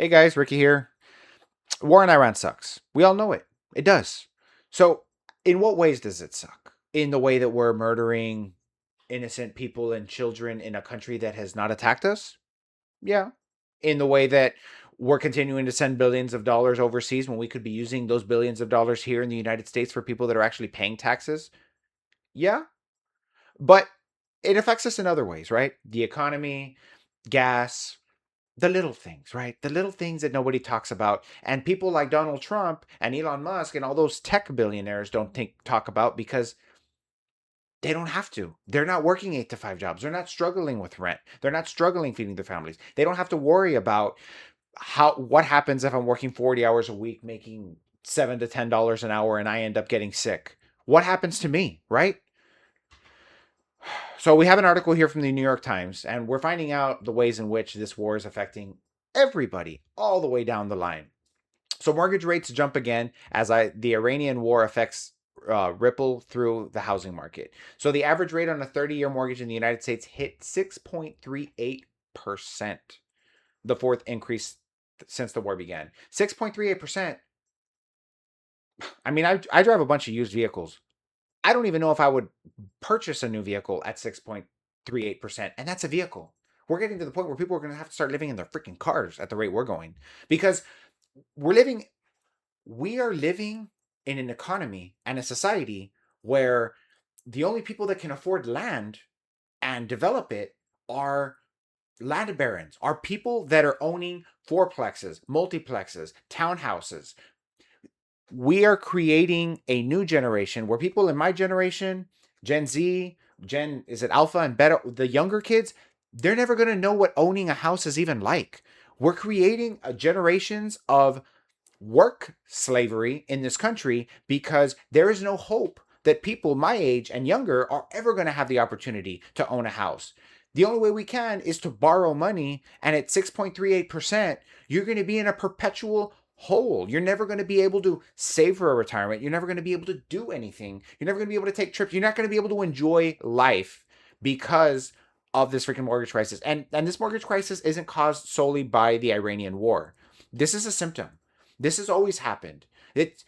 Hey guys, Ricky here. War in Iran sucks. We all know it. It does. So, in what ways does it suck? In the way that we're murdering innocent people and children in a country that has not attacked us? Yeah. In the way that we're continuing to send billions of dollars overseas when we could be using those billions of dollars here in the United States for people that are actually paying taxes? Yeah. But it affects us in other ways, right? The economy, gas, the little things, right? The little things that nobody talks about. And people like Donald Trump and Elon Musk and all those tech billionaires don't talk about because they don't have to. They're not working 8 to 5 jobs. They're not struggling with rent. They're not struggling feeding their families. They don't have to worry about what happens if I'm working 40 hours a week making $7 to $10 an hour and I end up getting sick. What happens to me, right? So we have an article here from the New York Times, and we're finding out the ways in which this war is affecting everybody all the way down the line. So mortgage rates jump again as the Iranian war affects ripple through the housing market. So the average rate on a 30-year mortgage in the United States hit 6.38%, the fourth increase since the war began. 6.38%. I mean, I drive a bunch of used vehicles. I don't even know if I would purchase a new vehicle at 6.38%. And that's a vehicle. We're getting to the point where people are going to have to start living in their freaking cars at the rate we're going because we're living we are living in an economy and a society where the only people that can afford land and develop it are land barons, are people that are owning fourplexes, multiplexes, townhouses. We are creating a new generation where people in my generation, Gen Z, is it Alpha and Beta, the younger kids, they're never going to know what owning a house is even like. We're creating a generations of work slavery in this country because there is no hope that people my age and younger are ever going to have the opportunity to own a house. The only way we can is to borrow money, and at 6.38%, you're going to be in a perpetual hole. You're never going to be able to save for a retirement. You're never going to be able to do anything. You're never going to be able to take trips. You're not going to be able to enjoy life because of this freaking mortgage crisis. And this mortgage crisis isn't caused solely by the Iranian war. This is a symptom. This has always happened. It's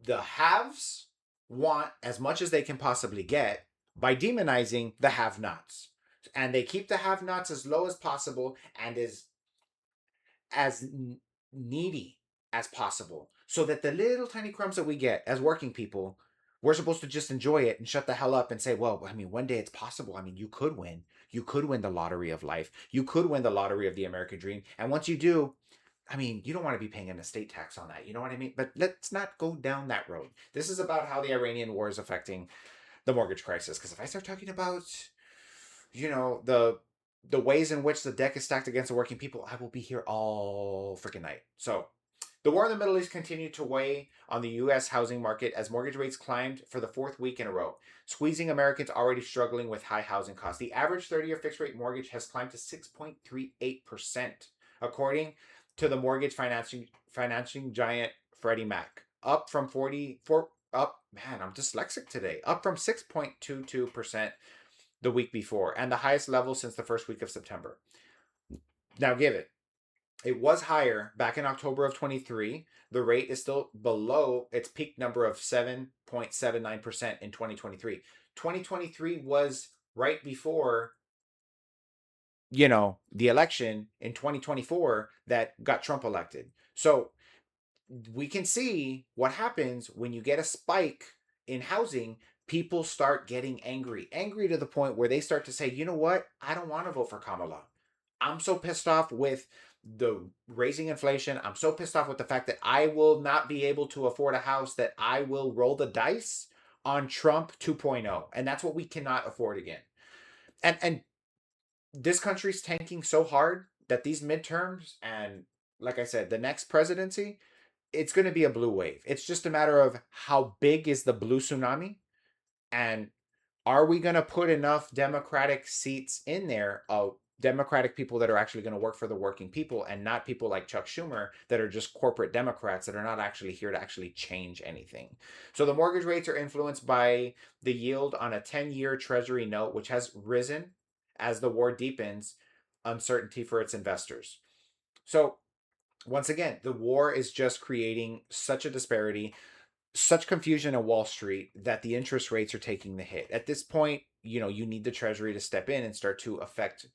the haves want as much as they can possibly get by demonizing the have-nots. And they keep the have-nots as low as possible and as needy as possible so that the little tiny crumbs that we get as working people, we're supposed to just enjoy it and shut the hell up and say, well, I mean, one day it's possible. I mean, you could win. You could win the lottery of life. You could win the lottery of the American dream. And once you do, I mean, you don't want to be paying an estate tax on that. You know what I mean? But let's not go down that road. This is about how the Iranian war is affecting the mortgage crisis. Because if I start talking about, the ways in which the deck is stacked against the working people, I will be here all freaking night. So, the war in the Middle East continued to weigh on the U.S. housing market as mortgage rates climbed for the fourth week in a row, squeezing Americans already struggling with high housing costs. The average 30-year fixed rate mortgage has climbed to 6.38%, according to the mortgage financing giant Freddie Mac, up from 44 up man, I'm dyslexic today. Up from 6.22% the week before, and the highest level since the first week of September. Now, give it. It was higher back in October of 23. The rate is still below its peak number of 7.79% in 2023. 2023 was right before, the election in 2024 that got Trump elected. So we can see what happens when you get a spike in housing. People start getting angry to the point where they start to say, you know what? I don't want to vote for Kamala. I'm so pissed off with the raising inflation. I'm so pissed off with the fact that I will not be able to afford a house, that I will roll the dice on Trump 2.0. And that's what we cannot afford again. And this country's tanking so hard that these midterms and, like I said, the next presidency, it's going to be a blue wave. It's just a matter of how big is the blue tsunami, and are we going to put enough Democratic seats in there of Democratic people that are actually going to work for the working people and not people like Chuck Schumer that are just corporate Democrats that are not actually here to actually change anything. So the mortgage rates are influenced by the yield on a 10-year Treasury note, which has risen as the war deepens uncertainty for its investors. So once again, the war is just creating such a disparity, such confusion on Wall Street that the interest rates are taking the hit. At this point, you need the Treasury to step in and start to affect,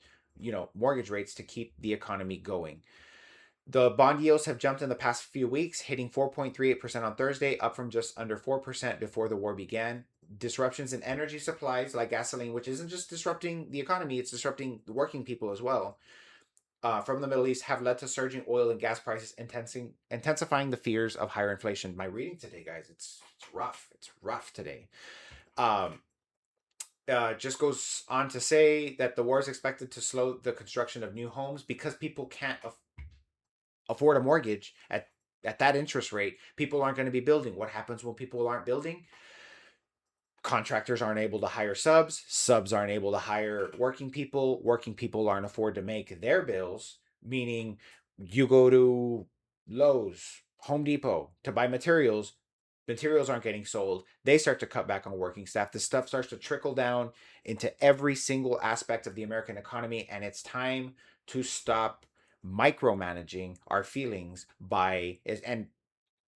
mortgage rates to keep the economy going. The bond yields have jumped in the past few weeks, hitting 4.38% on Thursday, up from just under 4% before the war began. Disruptions in energy supplies like gasoline, which isn't just disrupting the economy, it's disrupting the working people as well, from the Middle East have led to surging oil and gas prices, intensifying the fears of higher inflation. My reading today, guys, it's rough. It's rough today. Um, just goes on to say that the war is expected to slow the construction of new homes because people can't afford a mortgage at that interest rate. People aren't going to be building. What happens when people aren't building? Contractors aren't able to hire subs aren't able to hire working people aren't afford to make their bills, meaning you go to Lowe's, Home Depot to buy materials aren't getting sold, they start to cut back on working staff, this stuff starts to trickle down into every single aspect of the American economy, and it's time to stop micromanaging our feelings by, and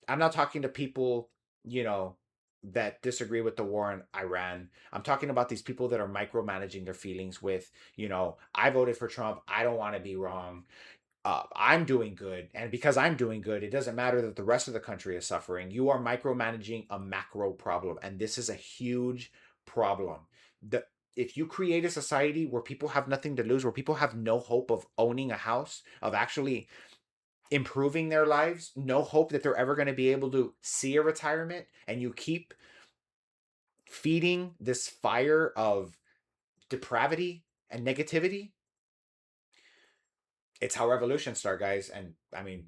I'm not talking to people, you know, that disagree with the war in Iran. I'm talking about these people that are micromanaging their feelings with, I voted for Trump. I don't want to be wrong. I'm doing good. And because I'm doing good, it doesn't matter that the rest of the country is suffering. You are micromanaging a macro problem. And this is a huge problem. The, if you create a society where people have nothing to lose, where people have no hope of owning a house, of actually improving their lives, no hope that they're ever going to be able to see a retirement, and you keep feeding this fire of depravity and negativity, it's how revolutions start, guys. And I mean,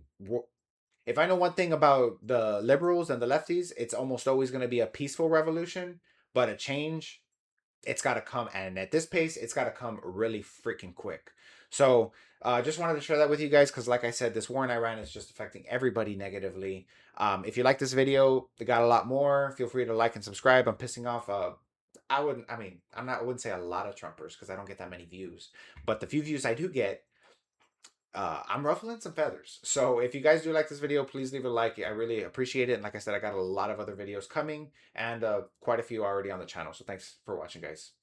if I know one thing about the liberals and the lefties, it's almost always going to be a peaceful revolution, but a change, it's got to come, and at this pace it's got to come really freaking quick. So just wanted to share that with you guys, because like I said, this war in Iran is just affecting everybody negatively. If you like this video, they got a lot more, feel free to like and subscribe. I'm pissing off I wouldn't say a lot of Trumpers, because I don't get that many views, but the few views I do get, I'm ruffling some feathers. So if you guys do like this video, please leave a like. I really appreciate it. And like I said, I got a lot of other videos coming, and quite a few already on the channel. So thanks for watching, guys.